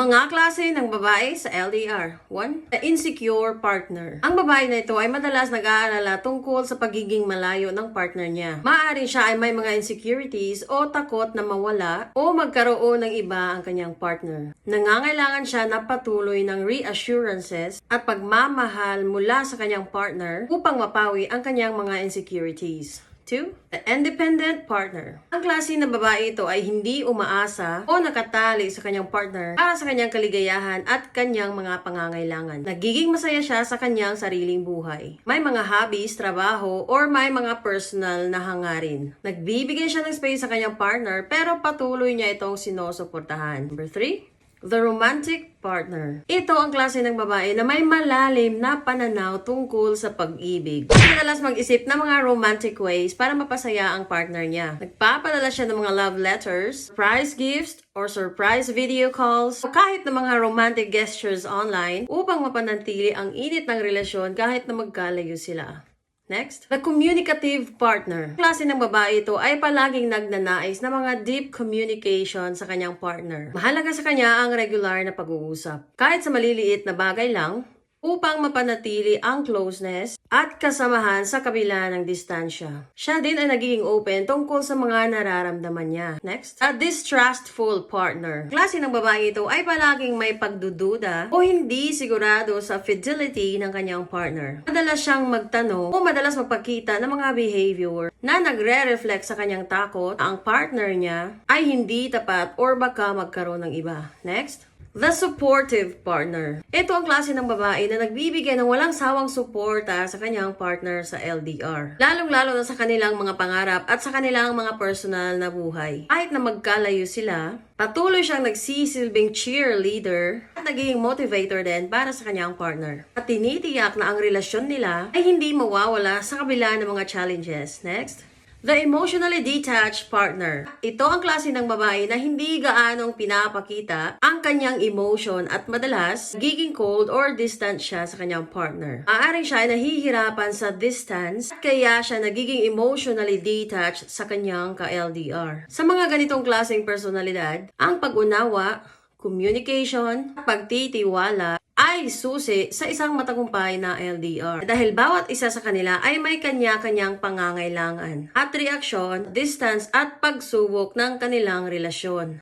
Mga klase ng babae sa LDR. 1. The insecure partner. Ang babae na ito ay madalas nag-aalala tungkol sa pagiging malayo ng partner niya. Maaaring siya ay may mga insecurities o takot na mawala o magkaroon ng iba ang kanyang partner. Nangangailangan siya na patuloy ng reassurances at pagmamahal mula sa kanyang partner upang mapawi ang kanyang mga insecurities. 2. The independent partner. Ang klase ng babae ito ay hindi umaasa o nakatali sa kanyang partner para sa kanyang kaligayahan at kanyang mga pangangailangan. Nagiging masaya siya sa kanyang sariling buhay. May mga hobbies, trabaho, or may mga personal na hangarin. Nagbibigay siya ng space sa kanyang partner pero patuloy niya itong sinusuportahan. Number 3. The romantic partner. Ito ang klase ng babae na may malalim na pananaw tungkol sa pag-ibig. Madalas mag-isip ng mga romantic ways para mapasaya ang partner niya. Nagpapadala siya ng mga love letters, surprise gifts, or surprise video calls, o kahit ng mga romantic gestures online upang mapanatili ang init ng relasyon kahit na magkalayo sila. Next, the communicative partner. Klase ng babae ito ay palaging nagnanais ng mga deep communication sa kanyang partner. Mahalaga sa kanya ang regular na pag-uusap. Kahit sa maliliit na bagay lang, upang mapanatili ang closeness at kasamahan sa kabila ng distansya. Siya din ay nagiging open tungkol sa mga nararamdaman niya. Next, a distrustful partner. Klase ng babae ito ay palaging may pagdududa o hindi sigurado sa fidelity ng kanyang partner. Madalas siyang magtanong o madalas magpakita ng mga behavior na nagre-reflect sa kanyang takot na ang partner niya ay hindi tapat or baka magkaroon ng iba. Next, the supportive partner. Ito ang klase ng babae na nagbibigay ng walang sawang suporta sa kanyang partner sa LDR. Lalong-lalo na sa kanilang mga pangarap at sa kanilang mga personal na buhay. Kahit na magkalayo sila, patuloy siyang nagsisilbing cheerleader at nagiging motivator din para sa kanyang partner. At tinitiyak na ang relasyon nila ay hindi mawawala sa kabila ng mga challenges. Next, the emotionally detached partner. Ito ang klase ng babae na hindi gaanong pinapakita ang kanyang emotion at madalas nagiging cold or distant siya sa kanyang partner. Maaaring siya ay nahihirapan sa distance kaya siya nagiging emotionally detached sa kanyang ka-LDR. Sa mga ganitong klaseng personalidad, ang pag-unawa, communication, pagtitiwala, ay susi sa isang matagumpay na LDR. Dahil bawat isa sa kanila ay may kanya-kanyang pangangailangan at reaksyon, distance at pagsubok ng kanilang relasyon.